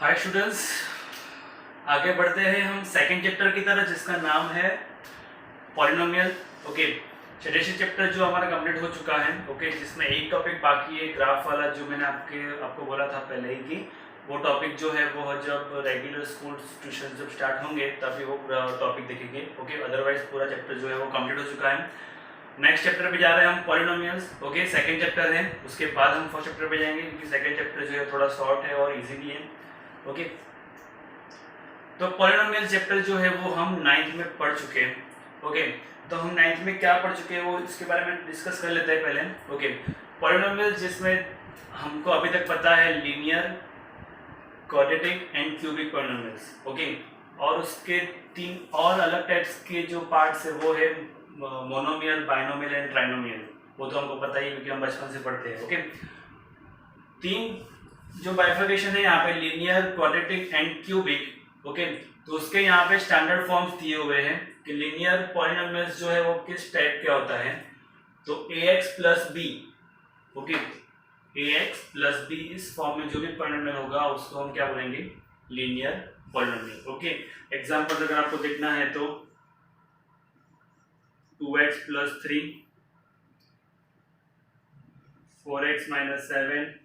Hi students, आगे बढ़ते हैं हम सेकंड चैप्टर की तरह जिसका नाम है पॉलिनोमियल। ओके, छठे चैप्टर जो हमारा कंप्लीट हो चुका है। ओके, जिसमें एक टॉपिक बाकी है, ग्राफ वाला, जो मैंने आपको बोला था पहले ही कि वो टॉपिक जो है वो जब रेगुलर स्कूल ट्यूशन जब स्टार्ट होंगे तभी वो टॉपिक देखेंगे। ओके, अदरवाइज पूरा चैप्टर जो है वो कंप्लीट हो चुका है। नेक्स्ट चैप्टर पे जा रहे हैं हम पॉलिनोमियल्स। ओके, सेकंड चैप्टर है, उसके बाद हम फर्स्ट चैप्टर पे जाएंगे क्योंकि सेकंड चैप्टर जो है थोड़ा शॉर्ट है और इजी भी है। ओके, तो पॉलिनोमियल चैप्टर जो है वो हम 9th में पढ़ चुके हैं। ओके, तो हम 9th में क्या पढ़ चुके हैं वो इसके बारे में डिस्कस कर लेते हैं पहले। ओके, पॉलिनोमियल जिसमें हमको अभी तक पता है linear, quadratic and cubic polynomials. Okay, और उसके 3 और अलग टाइप्स के जो पार्ट्स है वो है मोनोमियल, बाइनोमियल एंड ट्राइनोमियल। वो तो हमको पता ही है क्योंकि हम बचपन से पढ़ते हैं। ओके, 3 जो बाइफर्केशन है यहाँ पे linear, quadratic and cubic. Okay, तो उसके यहाँ पे स्टैंडर्ड फॉर्म्स दिए हुए हैं कि लीनियर पॉलिनोमियल्स जो है वो किस टाइप का होता है। तो ax plus b, okay, ax plus b इस फॉर्म में जो भी पॉलिनोमियल होगा उसको हम क्या बोलेंगे, लीनियर पॉलिनोमियल। ओके, एग्जांपल अगर आपको देखना है तो 2x plus 3, 4x minus 7,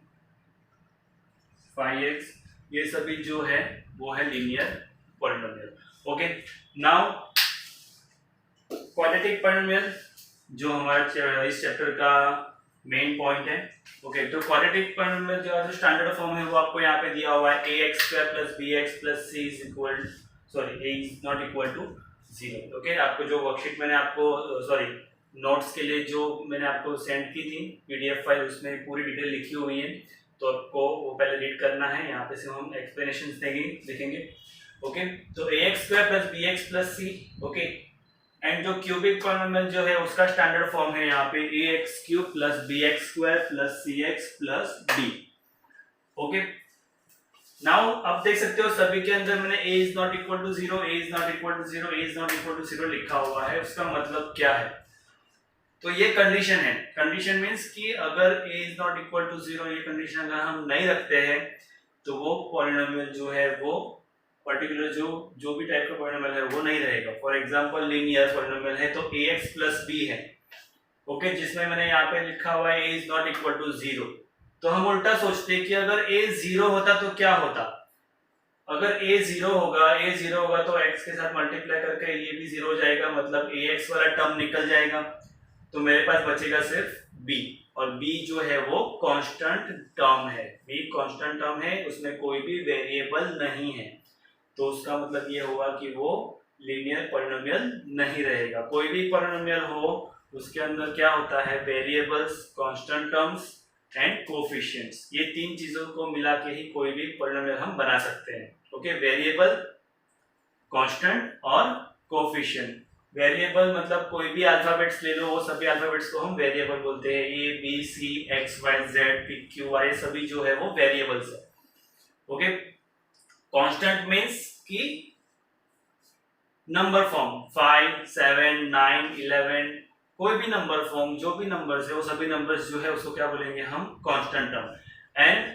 5x, ये सभी जो है वो है linear polynomial. Okay, now quadratic polynomial जो हमारा इस चैप्टर का मेन पॉइंट है। ओके, तो क्वाड्रेटिक पॉलिनोमियल जो स्टैंडर्ड फॉर्म है वो आपको यहाँ पे दिया हुआ है ax² + bx + c is equal, sorry, a is not equal to 0। Okay, आपको जो वर्कशीट मैंने आपको नोट्स के लिए जो मैंने आपको सेंड की थी पीडीएफ फाइल, उसमें पूरी डिटेल लिखी हुई है, तो आपको वो पहले रीड करना है। यहाँ पे से हम एक्सप्लेनेशंस देखेंगे। ओके, तो ax² + bx + c। Okay, and जो क्यूबिक पॉलिनोमियल जो है उसका स्टैंडर्ड फॉर्म है यहाँ पे ax³ + bx² + cx + d। Okay, now अब देख सकते हो सभी के अंदर मैंने a is not equal to 0, a is not equal to 0, a is not equal to 0 लिखा हुआ है। उसका मतलब क्या है, तो ये कंडीशन है। कंडीशन मींस कि अगर a is not equal to 0 ये कंडीशन अगर हम नहीं रखते हैं तो वो पॉलिनोमियल जो है वो पर्टिकुलर जो भी टाइप का पॉलिनोमियल है वो नहीं रहेगा। फॉर एग्जांपल लीनियर पॉलिनोमियल है तो ax प्लस b है। ओके, जिसमें मैंने यहाँ पे लिखा हुआ है a is not equal to 0, तो हम उल्टा सोचते हैं कि अगर a 0 होता तो क्या होता। अगर a 0 होगा तो x के साथ मल्टीप्लाई करके ये भी 0 हो जाएगा, मतलब ax वाला टर्म निकल जाएगा, तो मेरे पास बचेगा सिर्फ b, और b जो है वो कांस्टेंट टर्म है। b कांस्टेंट टर्म है, उसमें कोई भी वेरिएबल नहीं है, तो उसका मतलब ये होगा कि वो लीनियर पॉलिनोमियल नहीं रहेगा। कोई भी पॉलिनोमियल हो उसके अंदर क्या होता है, variables, constant terms and coefficients, ये 3 चीजों को मिला के ही कोई भी पॉलिनोमियल हम बना सकते हैं। ओके, वेरिएबल, कांस्टेंट और कोएफिशिएंट। वेरिएबल मतलब कोई भी अल्फाबेट्स ले लो, वो सभी अल्फाबेट्स को हम वेरिएबल बोलते हैं। a b c x y z p q r सभी जो है वो वेरिएबल्स है। ओके, कांस्टेंट मींस कि नंबर फॉर्म 5 7 9 11, कोई भी नंबर फॉर्म, जो भी नंबर्स है वो सभी नंबर्स जो है उसको क्या बोलेंगे हम, कांस्टेंट टर्म। एंड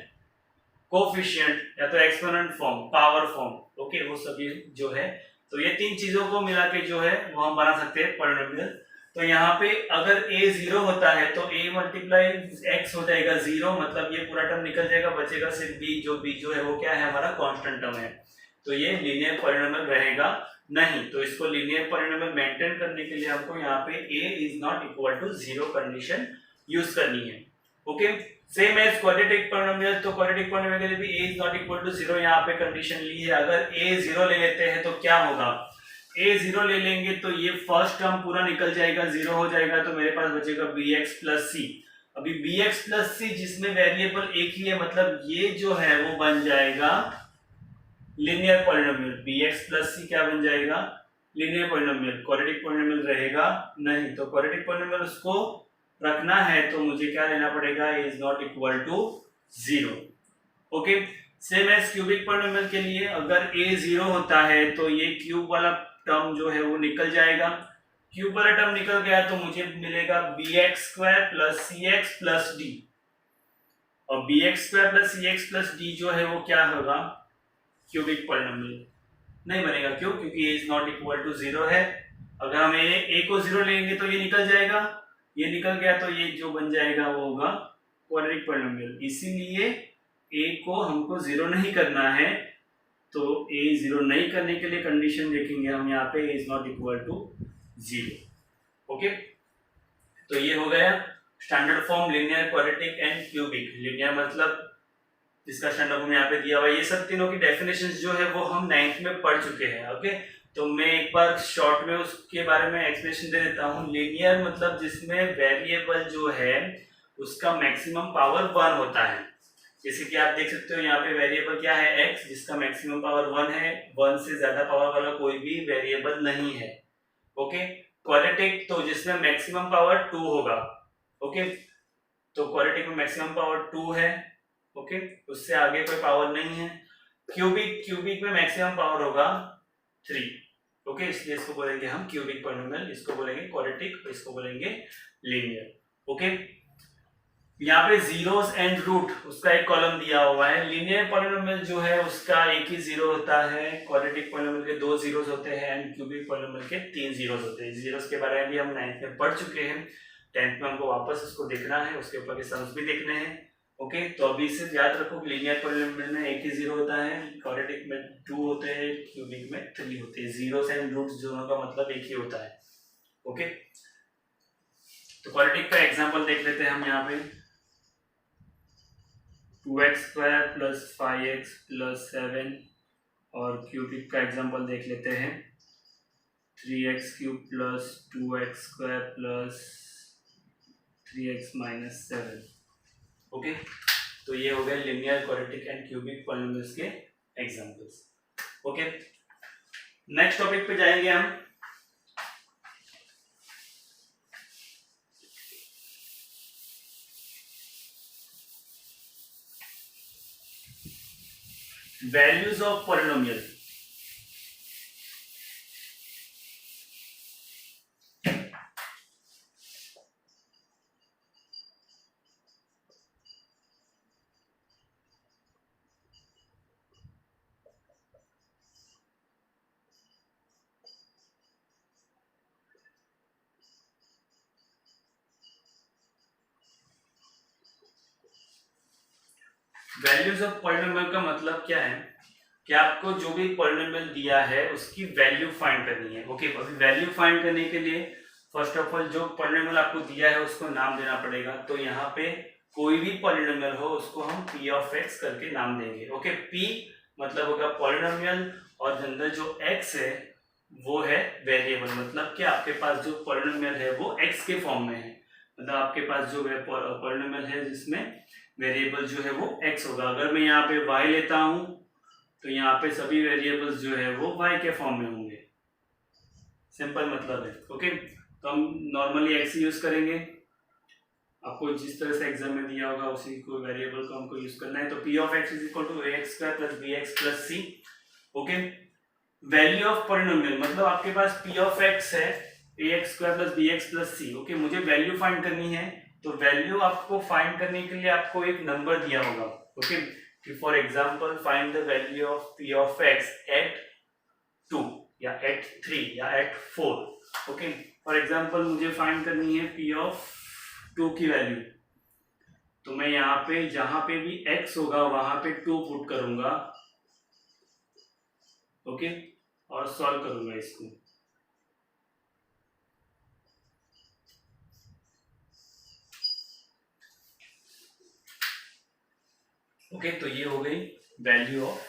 कोएफिशिएंट या तो exponent form, power form. Okay, वो सभी जो है, तो ये 3 चीजों को मिला के जो है वो हम बना सकते हैं पॉलिनोमियल। तो यहाँ पे अगर a 0 होता है तो a मल्टीप्लाई x हो जाएगा 0, मतलब ये पूरा टर्म निकल जाएगा, बचेगा सिर्फ b जो है वो क्या है, हमारा कांस्टेंट टर्म है, तो ये लीनियर पॉलिनोमियल रहेगा नहीं। तो इसको लीनियर पॉलिनोमियल मेंटेन करने के लिए हमको यहाँ पे a is not equal to 0 condition use करनी है। Okay, same as quadratic polynomial, तो क्वाड्रेटिक पॉलिनोमियल के लिए भी a is not equal to 0 यहाँ पे कंडीशन ली है। अगर a 0 ले लेते हैं तो क्या होगा, a 0 ले लेंगे तो ये फर्स्ट टर्म पूरा निकल जाएगा, 0 हो जाएगा, तो मेरे पास बचेगा bx प्लस c। अभी bx प्लस c जिसमें वेरिएबल एक ही है, मतलब ये जो है वो बन जाएगा linear polynomial. bx plus c क्या बन जाएगा, लीनियर पॉलिनोमियल। क्वाड्रेटिक पॉलिनोमियल रहेगा नहीं, तो क्वाड्रेटिक पॉलिनोमियल उसको रखना है तो मुझे क्या लेना पड़ेगा, a is not equal to 0। Okay, same as cubic polynomial के लिए अगर a 0 होता है तो ये क्यूब वाला टर्म जो है वो निकल जाएगा। क्यूब वाला टर्म निकल गया तो मुझे मिलेगा bx² + cx + d, और bx² + cx + d जो है वो क्या होगा, क्यूबिक पॉलिनोमियल नहीं बनेगा। क्यों? क्योंकि ए इज नॉट इक्वल टू 0 है। अगर हम ए को 0 लेंगे तो ये निकल जाएगा, ये निकल गया तो ये जो बन जाएगा वो होगा क्वाड्रेटिक पॉलिनोमियल। इसीलिए ए को हमको 0 नहीं करना है, तो ए 0 नहीं करने के लिए कंडीशन देखेंगे हम यहाँ पे A is not equal to 0। Okay, तो ये हो गया standard form linear, quadratic and cubic. Linear मतलब जिसका स्टैंडर्ड फॉर्म यहाँ पे दिया हुआ है। ये सब तीनों की डेफिनेशंस जो है वो हम 9th में पढ़ चुके हैं। ओके, तो मैं एक बार शॉर्ट में उसके बारे में एक्सप्लेनेशन दे देता हूँ। लीनियर मतलब जिसमें वेरिएबल जो है उसका मैक्सिमम पावर 1 होता है। जैसे कि आप देख सकते हो यहाँ पे वेरिएबल क्या है x, जिसका मैक्सिमम पावर 1 है। 1 से ज्यादा पावर वाला कोई भी वेरिएबल नहीं है। ओके, क्वाड्रेटिक तो जिसमें मैक्सिमम पावर 2 होगा। ओके, तो क्वाड्रेटिक में मैक्सिमम पावर 2 है। ओके, उससे आगे कोई पावर नहीं है। क्यूबिक में मैक्सिमम पावर होगा 3। ओके, इसलिए इसको बोलेंगे हम क्यूबिक पॉलिनोमियल, इसको बोलेंगे क्वाड्रेटिक, इसको बोलेंगे लीनियर। ओके, यहाँ पे जीरोस एंड रूट उसका एक कॉलम दिया हुआ है। लीनियर पॉलिनोमियल जो है उसका एक ही जीरो होता है, क्वाड्रेटिक पॉलिनोमियल के 2 जीरोस होते हैं एंड क्यूबिक पॉलिनोमियल के 3 जीरोस होते हैं। जीरोस के बारे में भी हम 9th में पढ़ चुके हैं, 10th में हमको वापस उसको देखना है, उसके ऊपर के सम्स भी देखने हैं। ओके, तो अभी सिर्फ याद रखो लीनियर पॉलिनोमियल में एक ही जीरो होता है, क्वाड्रेटिक में 2 होते हैं, क्यूबिक में 3 होते हैं। जीरोस एंड रूट्स दोनों का मतलब एक ही होता है। ओके, तो क्वाड्रेटिक का एग्जांपल देख लेते हैं हम यहाँ पे। 2x² प्लस 5x प्लस 7, और क्यूबिक का एग्जांपल देख लेते हैं 3x³ plus 2x² plus 3x minus 7। Okay, तो ये हो गए linear, quadratic and cubic polynomials के एग्जांपल्स। ओके, नेक्स्ट टॉपिक पे जाएंगे हम। Values of polynomial. Values of polynomial का मतलब क्या है कि आपको जो भी पॉलिनोमियल दिया है उसकी वैल्यू फाइंड करनी है। ओके, अभी वैल्यू फाइंड करने के लिए फर्स्ट ऑफ ऑल जो पॉलिनोमियल आपको दिया है उसको नाम देना पड़ेगा। तो यहाँ पे कोई भी पॉलिनोमियल हो उसको हम p ऑफ x करके नाम देंगे। ओके, p मतलब होगा पॉलिनोमियल, और अंदर जो x है वो है वेरिएबल। मतलब कि आपके पास जो पॉलिनोमियल है वो x के फॉर्म में है, मतलब आपके पास जो पॉलिनोमियल है जिसमें वेरिएबल जो है वो x होगा। अगर मैं यहाँ पे y लेता हूँ तो यहाँ पे सभी वेरिएबल्स जो है वो y के फॉर्म में होंगे। सिंपल मतलब है। ओके, तो हम नॉर्मली x यूज करेंगे। आपको जिस तरह से एग्जाम में दिया होगा उसी को वेरिएबल को हमको यूज करना है। तो p of x is equal to ax² plus bx plus c। Okay, value of polynomial मतलब आपके पास p ऑफ x है ax² plus bx plus c। Okay, मुझे वैल्यू फाइंड करनी है, तो वैल्यू आपको फाइंड करने के लिए आपको एक नंबर दिया होगा। ओके, कि for example find the value of p of x at 2 या एट 3 या एट 4। ओके, फॉर एग्जांपल मुझे फाइंड करनी है p ऑफ 2 की वैल्यू, तो मैं यहाँ पे जहां पे भी x होगा वहां पे 2 पुट करूंगा। ओके, और सॉल्व करूंगा इसको। ओके, तो ये हो गई वैल्यू ऑफ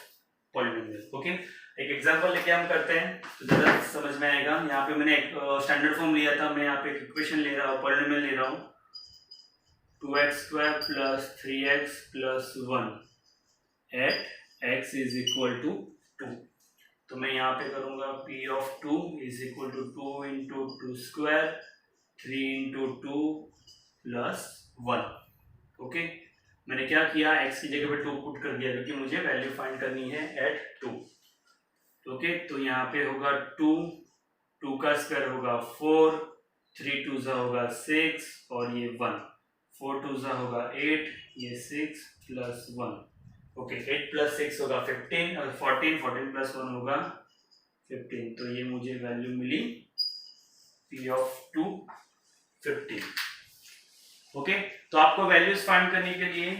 पॉलिनोमियल। ओके, एक एग्जांपल लेके हम करते हैं तो जरा समझ में आएगा। यहाँ पे मैंने एक स्टैंडर्ड फॉर्म लिया था, मैं यहाँ पे एक इक्वेशन ले रहा हूँ, पॉलिनोमियल ले रहा हूँ 2x² plus 3x plus 1 at x is equal to 2। तो मैं यहाँ पे करूंगा p of 2 is equal to 2 into 2 square 3 into 2 plus 1। Okay, मैंने क्या किया, x की जगह पे 2 पुट कर दिया क्योंकि मुझे वैल्यू फाइंड करनी है एट 2। ओके, तो यहाँ पे होगा 2 का स्क्वायर होगा 4, 3 2 होगा 6 और ये 1, 4 2 होगा 8, ये 6 प्लस 1 ओके 8 प्लस 6 होगा 15 और 14 प्लस 1 होगा 15, तो ये मुझे वैल्यू मिली P ऑफ 2 15। ओके, तो आपको वैल्यूज फाइंड करने के लिए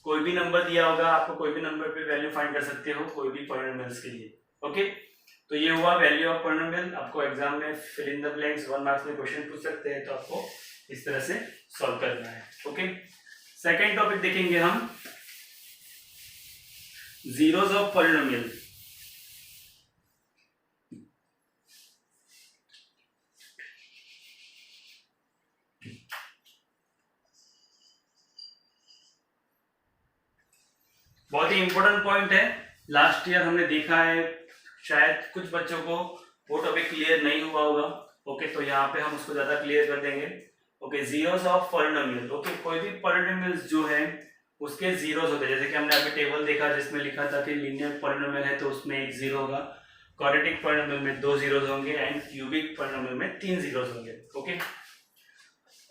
कोई भी नंबर दिया होगा, आपको कोई भी नंबर पे वैल्यू फाइंड कर सकते हो कोई भी पॉलिनोमियल्स के लिए। ओके, तो ये हुआ वैल्यू ऑफ पॉलिनोमियल। आपको एग्जाम में fill in the blanks 1 marks में क्वेश्चन पूछ सकते हैं, तो आपको इस तरह से सॉल्व करना है। ओके, सेकंड टॉपिक देखेंगे हम जीरोस ऑफ पॉलिनोमियल। बहुत ही इंपॉर्टेंट पॉइंट है, लास्ट ईयर हमने देखा है, शायद कुछ बच्चों को वो टॉपिक क्लियर नहीं हुआ होगा। ओके, तो यहाँ पे हम उसको ज्यादा क्लियर कर देंगे। Okay, zeros of polynomial. Okay, कोई भी पॉलिनोमियल जो है उसके जीरोस होते हैं, जैसे कि हमने अभी टेबल देखा जिसमें लिखा था कि लीनियर पॉलिनोमियल है तो उसमें एक जीरो होगा, क्वाड्रेटिक पॉलिनोमियल में 2 जीरोस होंगे एंड क्यूबिक पॉलिनोमियल में 3 जीरोस होंगे। ओके,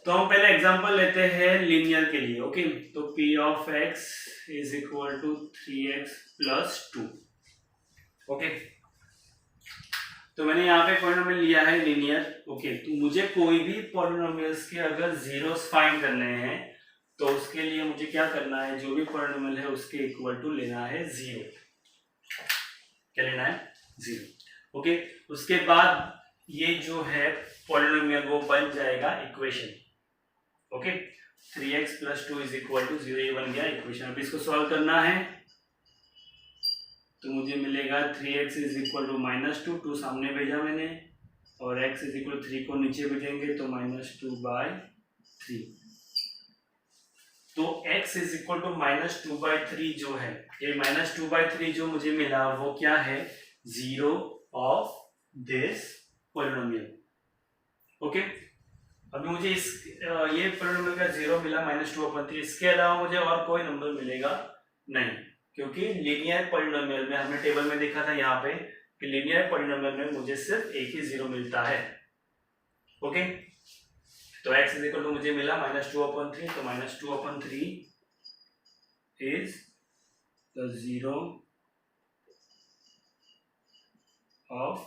तो हम पहले एग्जांपल लेते हैं लीनियर के लिए। ओके, तो p of x is equal to 3x plus 2। Okay, तो मैंने यहाँ पे पॉलिनोमियल लिया है लीनियर। ओके, तो मुझे कोई भी पॉलिनोमियल्स के अगर जीरोस फाइंड करने हैं तो उसके लिए मुझे क्या करना है, जो भी पॉलिनोमियल है उसके इक्वल टू लेना है 0। क्या लेना है? 0। ओके, उसके बाद ये जो है पॉलिनोमियल वो बन जाएगा equation. Okay, 3x plus 2 is equal to 0, ये बन गया इक्वेशन। अब इसको सॉल्व करना है तो मुझे मिलेगा 3x इज इक्वल टू -2, 2 सामने भेजा मैंने, और x इज इक्वल 3 को नीचे भेजेंगे तो -2/3। तो x इज इक्वल टू -2/3 जो है, ये -2/3 जो मुझे मिला वो क्या है, 0 ऑफ दिस पॉलिनोमियल। ओके, अभी मुझे इस ये पॉलिनोमियल का 0 मिला -2/3, इसके अलावा मुझे और कोई नंबर मिलेगा नहीं, क्योंकि लीनियर पॉलिनोमियल में हमने टेबल में देखा था यहाँ पे कि लीनियर पॉलिनोमियल में मुझे सिर्फ एक ही 0 मिलता है। ओके, तो x इज इक्वल टू मुझे मिला -2/3, तो -2/3 is the 0 of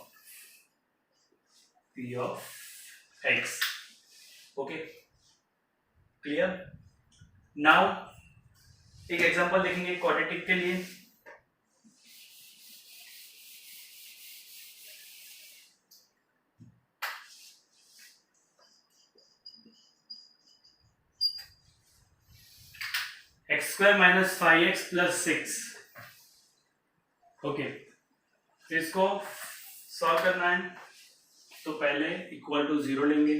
p of x। Okay, clear? Now एक एग्जांपल देखेंगे क्वाड्रेटिक के लिए। x² - 5x + 6। ओके, इसको सॉल्व करना है तो पहले इक्वल टू 0 लेंगे।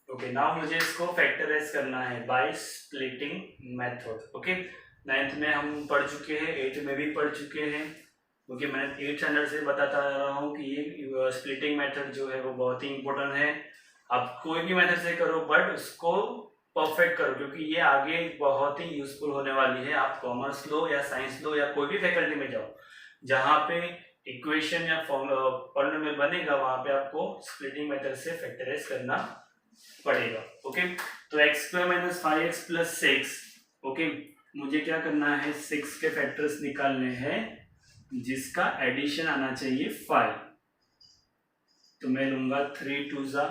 ओके, नाउ मुझे इसको फैक्टराइज करना है by splitting method. Okay, 9th में हम पढ़ चुके हैं, 8th में भी पढ़ चुके हैं। ओके, मैंने 8th स्टैंडर्ड से बताता आ रहा हूँ कि ये स्प्लिटिंग मेथड जो है वो बहुत ही इंपॉर्टेंट है। आप कोई भी मेथड से करो बट उसको परफेक्ट करो, क्योंकि ये आगे बहुत ही यूजफुल होने वाली है। आप कॉमर्स लो या साइंस लो या कोई भी फैकल्टी में जाओ, जहाँ पे इक्वेशन या पॉलिनोमियल बनेगा वहां पे आपको स्प्लिटिंग मेथड से फैक्टराइज करना पड़ेगा। ओके, तो x² - 5x + 6। ओके, मुझे क्या करना है, 6 के फैक्टर्स निकालने हैं जिसका एडिशन आना चाहिए 5। तो मैं लूंगा 3 2 ज़ा,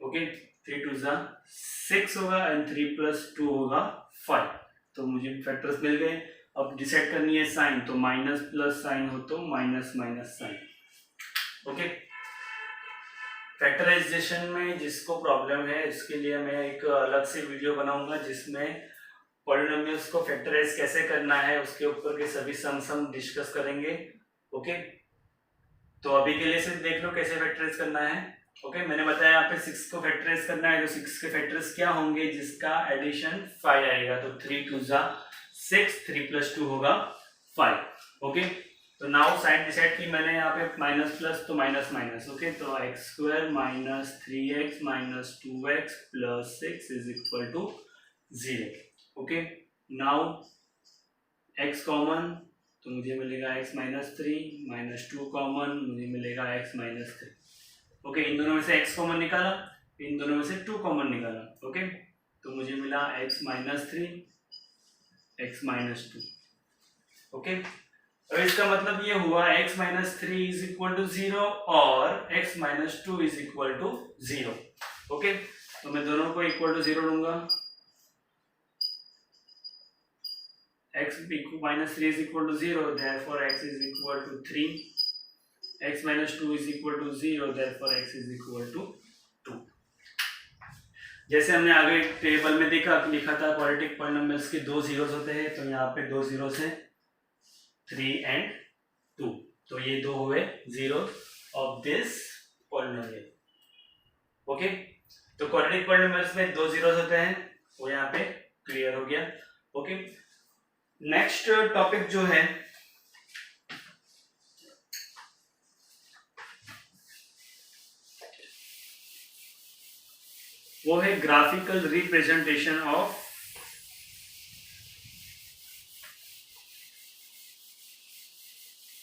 ओके 3 2 ज़ा 6 होगा एंड 3 + 2 होगा 5। तो मुझे फैक्टर्स मिल गए। अब डिसाइड करनी है साइन, तो माइनस प्लस साइन हो तो minus minus sign. Okay, factorization में जिसको प्रॉब्लम है इसके लिए मैं एक अलग से वीडियो बनाऊंगा जिसमें पॉलिनोमियल्स को फैक्टराइज कैसे करना है उसके ऊपर के सभी सम्स हम डिस्कस करेंगे। ओके, तो अभी के लिए सिर्फ देख लो कैसे फैक्टराइज करना है। ओके, मैंने बताया यहाँ पे 6 को फैक्टराइज करना है, तो 6 के फैक्टर्स क्या होंगे जिसका एडिशन 5 आएगा, तो 3 2 ज़ा 6, 3 + 2 होगा 5। ओके, तो नाउ साइन डिसाइड की मैंने यहाँ पे माइनस प्लस तो माइनस माइनस। ओके, तो x² - 3x - 2x + 6 is equal to 0। Okay, now x common तो मुझे मिलेगा x - 3 - 2 कॉमन मुझे मिलेगा x - 3। ओके, इन दोनों में से x कॉमन निकाला, इन दोनों में से 2 कॉमन निकाला। ओके, तो मुझे मिला x - 3 x माइनस 2। ओके, अब इसका मतलब ये हुआ x minus 3 is equal to 0 और x minus 2 is equal to 0। Okay, तो मैं दोनों को इक्वल टू 0 लूंगा। x minus 3 is equal to 0, therefore x is equal to 3. x minus 2 is equal to 0, therefore x is equal to 2. जैसे हमने आगे table में देखा लिखा था क्वाड्रेटिक पॉलिनोमियल्स के दो जीरोस होते हैं, तो यहाँ पे दो जीरोस है 3 and 2, तो ये दो हुए zero of this polynomial. Okay, तो क्वाड्रेटिक पॉलिनोमियल्स में दो जीरोस होते हैं, वो यहाँ पे क्लियर हो गया। ओके, नेक्स्ट टॉपिक जो है वो है graphical representation of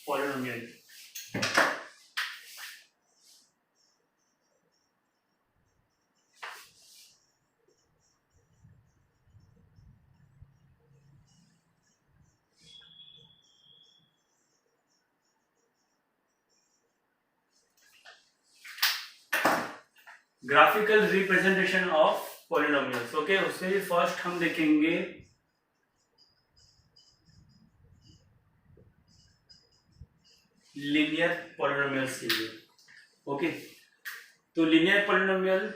polynomial. Graphical representation of polynomials. Okay, उसके लिए फर्स्ट हम देखेंगे लीनियर पॉलिनोमियल्स के लिए। ओके, तो लीनियर पॉलिनोमियल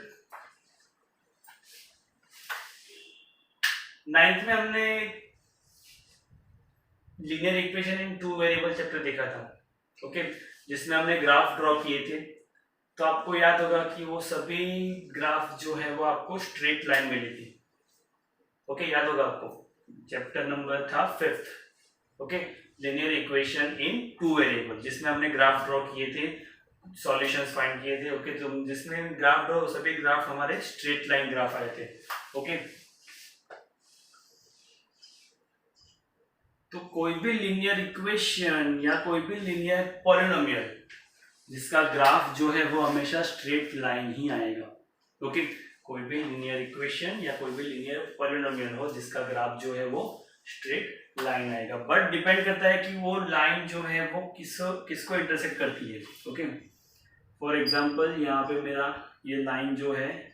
9th में हमने linear equation in two variable chapter देखा था। ओके, जिसमें हमने ग्राफ ड्रॉ किए थे, तो आपको याद होगा कि वो सभी ग्राफ जो है वो आपको स्ट्रेट लाइन मिली थी। ओके, याद होगा आपको, चैप्टर नंबर था 5th। Okay, linear equation in two variable, जिसमें हमने ग्राफ ड्रॉ किए थे, सॉल्यूशंस फाइंड किए थे। ओके, तो जिसमें ग्राफ ड्रॉ सभी ग्राफ हमारे स्ट्रेट लाइन ग्राफ आए थे। ओके, तो कोई भी लीनियर इक्वेशन या कोई भी लीनियर पॉलिनोमियल जिसका ग्राफ जो है वो हमेशा स्ट्रेट लाइन ही आएगा। ओके, कोई भी लीनियर इक्वेशन या कोई भी लीनियर पॉलिनोमियल हो जिसका ग्राफ जो है वो स्ट्रेट लाइन आएगा, बट डिपेंड करता है कि वो लाइन जो है वो किसको इंटरसेक्ट करती है। ओके, फॉर एग्जांपल यहाँ पे मेरा ये लाइन जो है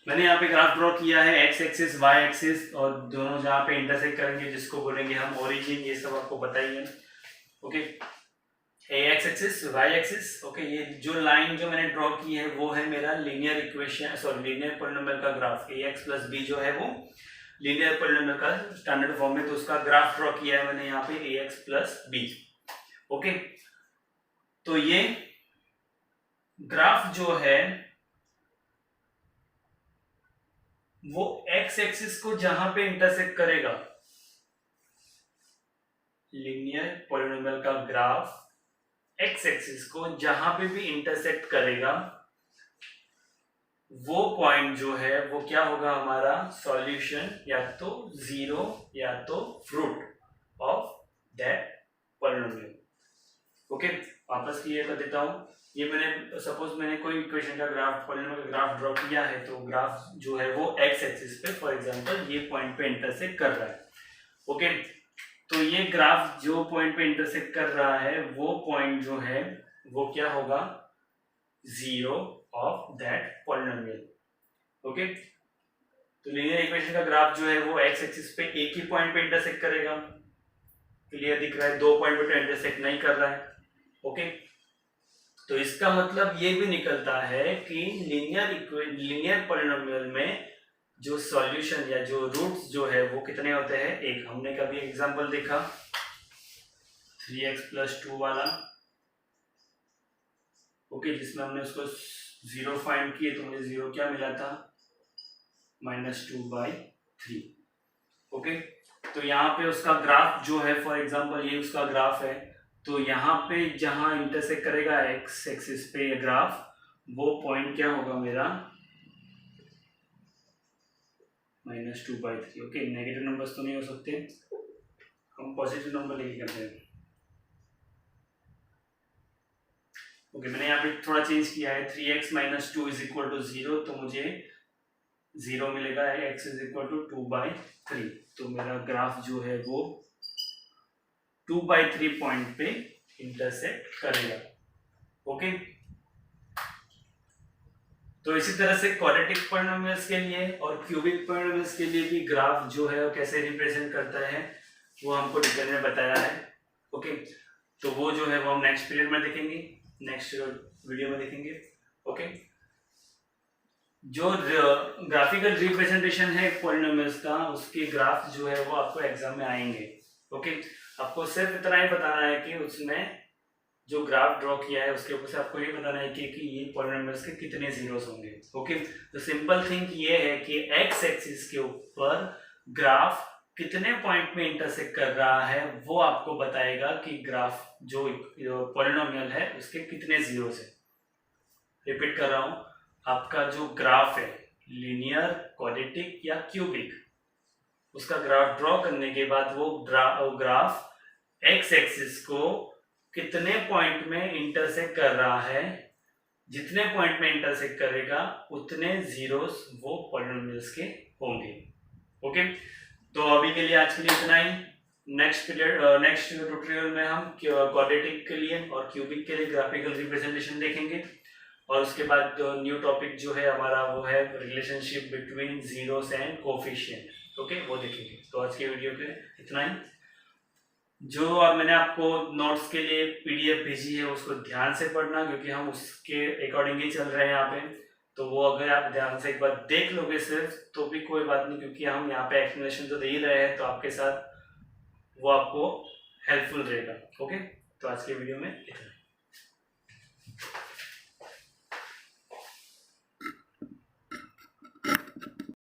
मैंने यहाँ पे ग्राफ ड्रॉ किया है, एक्स एक्सिस वाई एक्सिस, और दोनों जहाँ पे इंटरसेक्ट करेंगे जिसको बोलेंगे हम ओरिजिन, ये सब आपको बताइए। Okay, x axis y axis. Okay, ये जो लाइन जो मैंने ड्रॉ की है वो है मेरा linear equation, sorry linear polynomial का ग्राफ। ए एक्स प्लस बी जो है वो लीनियर पॉलिनोमियल का स्टैंडर्ड फॉर्म में, तो उसका ग्राफ ड्रॉ किया है मैंने यहाँ पे ए एक्स प्लस बी। ओके, तो ये ग्राफ जो है वो एक्स एक्सिस को जहां पे इंटरसेक्ट करेगा, लीनियर पॉलिनोमियल का ग्राफ एक्स एक्सिस को जहां पे भी इंटरसेक्ट करेगा, वो पॉइंट जो है वो क्या होगा हमारा सॉल्यूशन, या तो जीरो या तो fruit of that polynomial. Okay, वापस क्लियर कर देता हूं। ये मैंने सपोज मैंने कोई इक्वेशन का ग्राफ पॉलिनोमियल का ग्राफ ड्रॉ किया है, तो ग्राफ जो है वो एक्स एक्सिस पे फॉर एग्जांपल ये पॉइंट पे इंटरसेक्ट कर रहा है। ओके, तो ये ग्राफ जो पॉइंट पे इंटरसेक्ट कर रहा है वो पॉइंट जो है वो क्या होगा, zero of that polynomial. Okay, तो लीनियर इक्वेशन का ग्राफ जो है वो एक्स एक्सिस पे एक ही पॉइंट पे इंटरसेक्ट करेगा। क्लियर दिख रहा है, दो पॉइंट पे इंटरसेक्ट नहीं कर रहा है। ओके, तो इसका मतलब ये भी निकलता है कि लीनियर पॉलिनोमियल में जो सॉल्यूशन या जो रूट्स जो है वो कितने होते हैं, एक। हमने कभी एग्जांपल देखा 3x प्लस 2 वाला। ओके, जिसमें हमने उसको जीरो फाइंड किए, तो मुझे जीरो क्या मिला था, -2/3। ओके, तो यहाँ पे उसका ग्राफ जो है फॉर एग्जांपल ये उसका ग्राफ है, तो यहाँ पे जहां इंटरसेक्ट करेगा एक्स एक्सिस पे ग्राफ, वो पॉइंट क्या होगा मेरा, -2/3। ओके, नेगेटिव नंबर्स तो नहीं हो सकते, हम पॉजिटिव नंबर लेके करते हैं। ओके, मैंने यहाँ पे थोड़ा चेंज किया है, 3x minus 2 is equal to 0, तो मुझे 0 मिलेगा, x इज इक्वल टू 2/3। तो मेरा ग्राफ जो है वो 2/3 पॉइंट पे इंटरसेक्ट करेगा। ओके, तो इसी तरह से क्वाड्रेटिक पॉलिनोमियल्स के लिए और क्यूबिक पॉलिनोमियल्स के लिए भी ग्राफ जो है वो कैसे रिप्रेजेंट करता है वो हमको डिटेल में बताया है। ओके, तो वो जो है वो हम नेक्स्ट पीरियड में देखेंगे, नेक्स्ट वीडियो में देखेंगे। ओके, जो ग्राफिकल रिप्रेजेंटेशन है पॉलिनोमियल्स का, उसके ग्राफ जो है वो आपको एग्जाम में आएंगे। ओके, आपको सिर्फ इतना ही बताना है कि उसमें जो ग्राफ ड्रॉ किया है उसके ऊपर से आपको ये बताना है कि ये पॉलिनोमियल्स के कितने जीरोस होंगे। ओके, तो सिंपल थिंग ये है कि एक्स एक्सिस के ऊपर ग्राफ कितने पॉइंट में इंटरसेक्ट कर रहा है वो आपको बताएगा कि ग्राफ जो पॉलिनोमियल है उसके कितने जीरोस है। रिपीट कर रहा हूं, आपका जो ग्राफ है लीनियर, क्वाड्रेटिक या क्यूबिक, उसका ग्राफ ड्रॉ करने के बाद वो ग्राफ एक्स एक्सिस को कितने पॉइंट में इंटरसेक्ट कर रहा है, जितने पॉइंट में इंटरसेक्ट करेगा उतने जीरोस वो पॉलिनोमियल्स के होंगे। ओके, तो अभी के लिए आज के लिए इतना ही। नेक्स्ट ट्यूटोरियल में हम क्वाड्रेटिक के लिए और क्यूबिक के लिए ग्राफिकल रिप्रेजेंटेशन देखेंगे, और उसके बाद न्यू टॉपिक जो है हमारा वो है relationship between zeros and coefficient. Okay, वो देखेंगे। तो आज के वीडियो के इतना ही। जो और मैंने आपको नोट्स के लिए पीडीएफ भेजी है उसको ध्यान से पढ़ना, क्योंकि हम उसके अकॉर्डिंग ही चल रहे हैं यहाँ पे। तो वो अगर आप ध्यान से एक बार देख लोगे सिर्फ तो भी कोई बात नहीं, क्योंकि हम यहाँ पे एक्सप्लेनेशन तो दे ही रहे हैं, तो आपके साथ वो आपको हेल्पफुल रहेगा। ओके, तो आज के वीडियो में इतना।